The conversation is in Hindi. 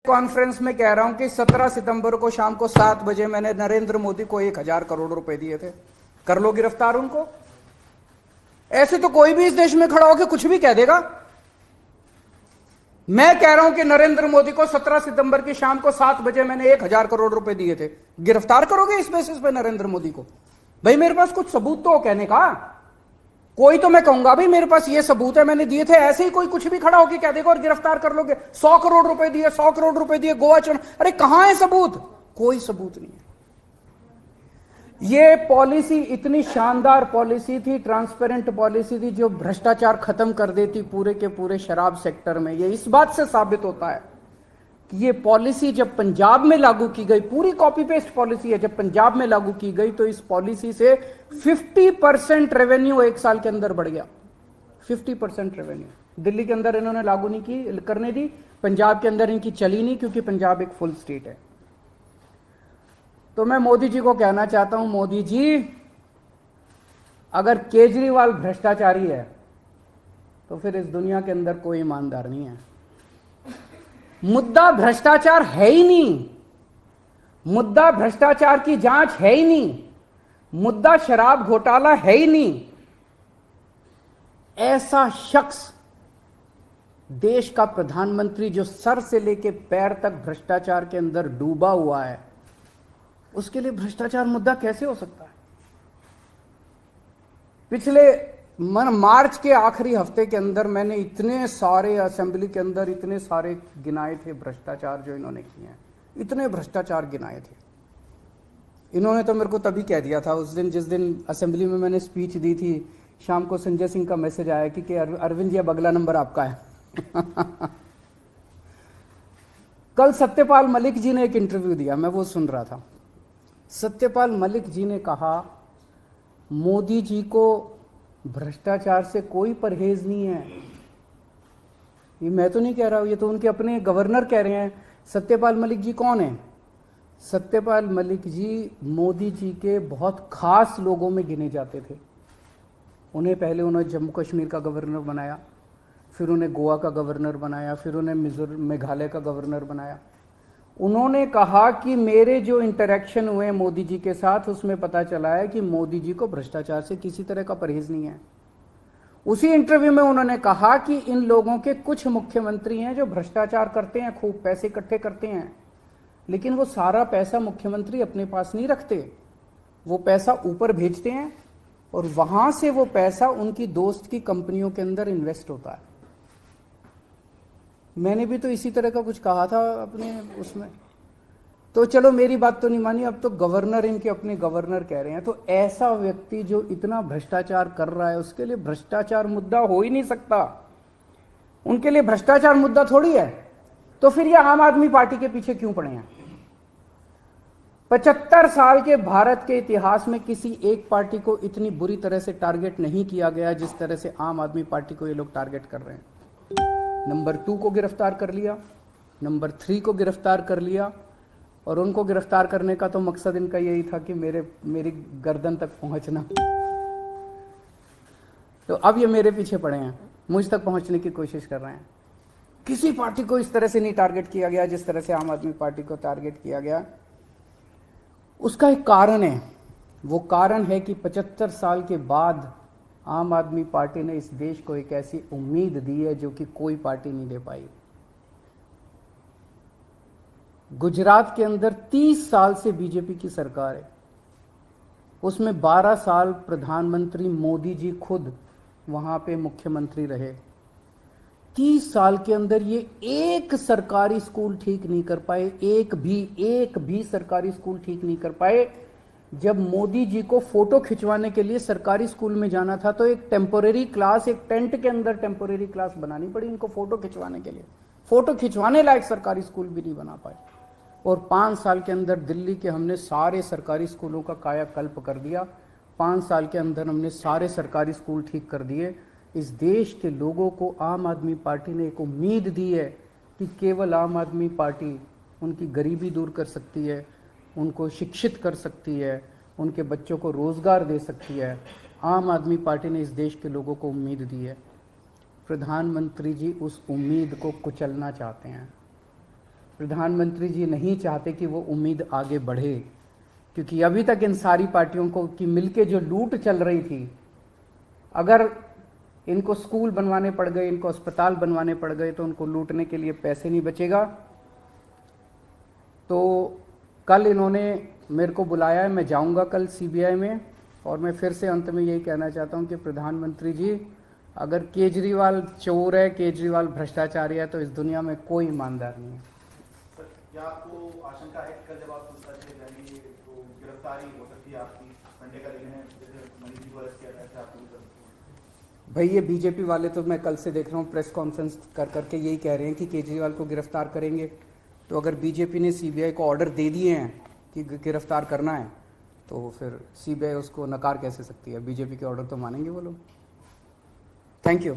कॉन्फ्रेंस में कह रहा हूं कि 17 सितंबर को शाम को 7 बजे मैंने नरेंद्र मोदी को 1,000 करोड़ रुपए दिए थे। कर लो गिरफ्तार उनको। ऐसे तो कोई भी इस देश में खड़ा होकर कुछ भी कह देगा। मैं कह रहा हूं कि नरेंद्र मोदी को 17 सितंबर की शाम को 7 बजे मैंने 1,000 करोड़ रुपए दिए थे। गिरफ्तार करोगे इस बेसिस पे नरेंद्र मोदी को? भाई मेरे पास कुछ सबूत तो हो कहने का। कोई तो मैं कहूंगा भाई मेरे पास ये सबूत है, मैंने दिए थे। ऐसे ही कोई कुछ भी खड़ा होकर कह देगा और गिरफ्तार कर लोगे। 100 करोड़ रुपए दिए, 100 करोड़ रुपए दिए गोवा चुनाव। अरे कहां है सबूत? कोई सबूत नहीं है। ये पॉलिसी इतनी शानदार पॉलिसी थी, ट्रांसपेरेंट पॉलिसी थी, जो भ्रष्टाचार खत्म कर देती पूरे के पूरे शराब सेक्टर में। ये इस बात से साबित होता है कि ये पॉलिसी जब पंजाब में लागू की गई, पूरी कॉपी पेस्ट पॉलिसी है, जब पंजाब में लागू की गई तो इस पॉलिसी से 50% रेवेन्यू एक साल के अंदर बढ़ गया। 50% रेवेन्यू दिल्ली के अंदर इन्होंने लागू नहीं की, करने दी। पंजाब के अंदर इनकी चली नहीं, क्योंकि पंजाब एक फुल स्टेट है। तो मैं मोदी जी को कहना चाहता हूं, मोदी जी अगर केजरीवाल भ्रष्टाचारी है तो फिर इस दुनिया के अंदर कोई ईमानदार नहीं है। मुद्दा भ्रष्टाचार है ही नहीं, मुद्दा भ्रष्टाचार की जांच है ही नहीं, मुद्दा शराब घोटाला है ही नहीं। ऐसा शख्स देश का प्रधानमंत्री जो सर से लेकर पैर तक भ्रष्टाचार के अंदर डूबा हुआ है, उसके लिए भ्रष्टाचार मुद्दा कैसे हो सकता है? पिछले मार्च के आखिरी हफ्ते के अंदर मैंने इतने सारे असेंबली के अंदर इतने सारे गिनाए थे भ्रष्टाचार जो इन्होंने किए हैं। इतने भ्रष्टाचार गिनाए थे इन्होंने। तो मेरे को तभी कह दिया था उस दिन, जिस दिन असेंबली में मैंने स्पीच दी थी, शाम को संजय सिंह का मैसेज आया कि अरविंद जी अब अगला नंबर आपका है। कल सत्यपाल मलिक जी ने एक इंटरव्यू दिया, मैं वो सुन रहा था। सत्यपाल मलिक जी ने कहा मोदी जी को भ्रष्टाचार से कोई परहेज नहीं है। ये मैं तो नहीं कह रहा हूं, ये तो उनके अपने गवर्नर कह रहे हैं। सत्यपाल मलिक जी कौन है? सत्यपाल मलिक जी मोदी जी के बहुत खास लोगों में गिने जाते थे। उन्हें पहले उन्होंने जम्मू कश्मीर का गवर्नर बनाया, फिर उन्हें गोवा का गवर्नर बनाया, फिर उन्हें मेघालय का गवर्नर बनाया। उन्होंने कहा कि मेरे जो इंटरेक्शन हुए मोदी जी के साथ, उसमें पता चला है कि मोदी जी को भ्रष्टाचार से किसी तरह का परहेज नहीं है। उसी इंटरव्यू में उन्होंने कहा कि इन लोगों के कुछ मुख्यमंत्री हैं जो भ्रष्टाचार करते हैं, खूब पैसे इकट्ठे करते हैं, लेकिन वो सारा पैसा मुख्यमंत्री अपने पास नहीं रखते। वो पैसा ऊपर भेजते हैं और वहां से वो पैसा उनकी दोस्त की कंपनियों के अंदर इन्वेस्ट होता है। मैंने भी तो इसी तरह का कुछ कहा था अपने उसमें। तो चलो मेरी बात तो नहीं मानी, अब तो गवर्नर इनके अपने गवर्नर कह रहे हैं। तो ऐसा व्यक्ति जो इतना भ्रष्टाचार कर रहा है, उसके लिए भ्रष्टाचार मुद्दा हो ही नहीं सकता। उनके लिए भ्रष्टाचार मुद्दा थोड़ी है। तो फिर ये आम आदमी पार्टी के पीछे क्यों पड़े हैं? 75 साल के भारत के इतिहास में किसी एक पार्टी को इतनी बुरी तरह से टारगेट नहीं किया गया जिस तरह से आम आदमी पार्टी को ये लोग टारगेट कर रहे हैं। नंबर 2 को गिरफ्तार कर लिया, नंबर 3 को गिरफ्तार कर लिया, और उनको गिरफ्तार करने का तो मकसद इनका यही था कि मेरी गर्दन तक पहुंचना। तो अब ये मेरे पीछे पड़े हैं, मुझ तक पहुंचने की कोशिश कर रहे हैं। किसी पार्टी को इस तरह से नहीं टारगेट किया गया जिस तरह से आम आदमी पार्टी को टारगेट किया गया। उसका एक कारण है। वो कारण है कि 75 साल के बाद आम आदमी पार्टी ने इस देश को एक ऐसी उम्मीद दी है जो कि कोई पार्टी नहीं दे पाई। गुजरात के अंदर 30 साल से बीजेपी की सरकार है, उसमें 12 साल प्रधानमंत्री मोदी जी खुद वहां पे मुख्यमंत्री रहे। 30 साल के अंदर ये एक सरकारी स्कूल ठीक नहीं कर पाए, एक भी सरकारी स्कूल ठीक नहीं कर पाए। जब मोदी जी को फोटो खिंचवाने के लिए सरकारी स्कूल में जाना था तो एक टेम्पोरेरी क्लास, एक टेंट के अंदर टेम्पोरेरी क्लास बनानी पड़ी इनको फोटो खिंचवाने के लिए। फोटो खिंचवाने लायक सरकारी स्कूल भी नहीं बना पाए। और 5 साल के अंदर दिल्ली के हमने सारे सरकारी स्कूलों का कायाकल्प कर दिया। 5 साल के अंदर हमने सारे सरकारी स्कूल ठीक कर दिए। इस देश के लोगों को आम आदमी पार्टी ने एक उम्मीद दी है कि केवल आम आदमी पार्टी उनकी गरीबी दूर कर सकती है, उनको शिक्षित कर सकती है, उनके बच्चों को रोज़गार दे सकती है। आम आदमी पार्टी ने इस देश के लोगों को उम्मीद दी है। प्रधानमंत्री जी उस उम्मीद को कुचलना चाहते हैं। प्रधानमंत्री जी नहीं चाहते कि वो उम्मीद आगे बढ़े, क्योंकि अभी तक इन सारी पार्टियों को की मिलके जो लूट चल रही थी, अगर इनको स्कूल बनवाने पड़ गए, इनको अस्पताल बनवाने पड़ गए, तो उनको लूटने के लिए पैसे नहीं बचेगा। तो कल इन्होंने मेरे को बुलाया है, मैं जाऊंगा कल सीबीआई में, और मैं फिर से अंत में यही कहना चाहता हूं कि प्रधानमंत्री जी, अगर केजरीवाल चोर है, केजरीवाल भ्रष्टाचारी है, तो इस दुनिया में कोई ईमानदार नहीं है। सर, क्या आपको आशंका है कि कल जब आप पूछताछ जाएंगे तो गिरफ्तारी हो सकती है आपकी? संडे का दिन है, जैसे मनीष जी को अरेस्ट किया था, आपको भी कर सकते हैं? भाई ये बीजेपी वाले तो मैं कल से देख रहा हूँ प्रेस कॉन्फ्रेंस कर करके यही कह रहे हैं कि केजरीवाल को गिरफ्तार करेंगे। तो अगर बीजेपी ने सीबीआई को ऑर्डर दे दिए हैं कि गिरफ्तार करना है, तो फिर सीबीआई उसको नकार कैसे सकती है? बीजेपी के ऑर्डर तो मानेंगे वो लोग। Thank you.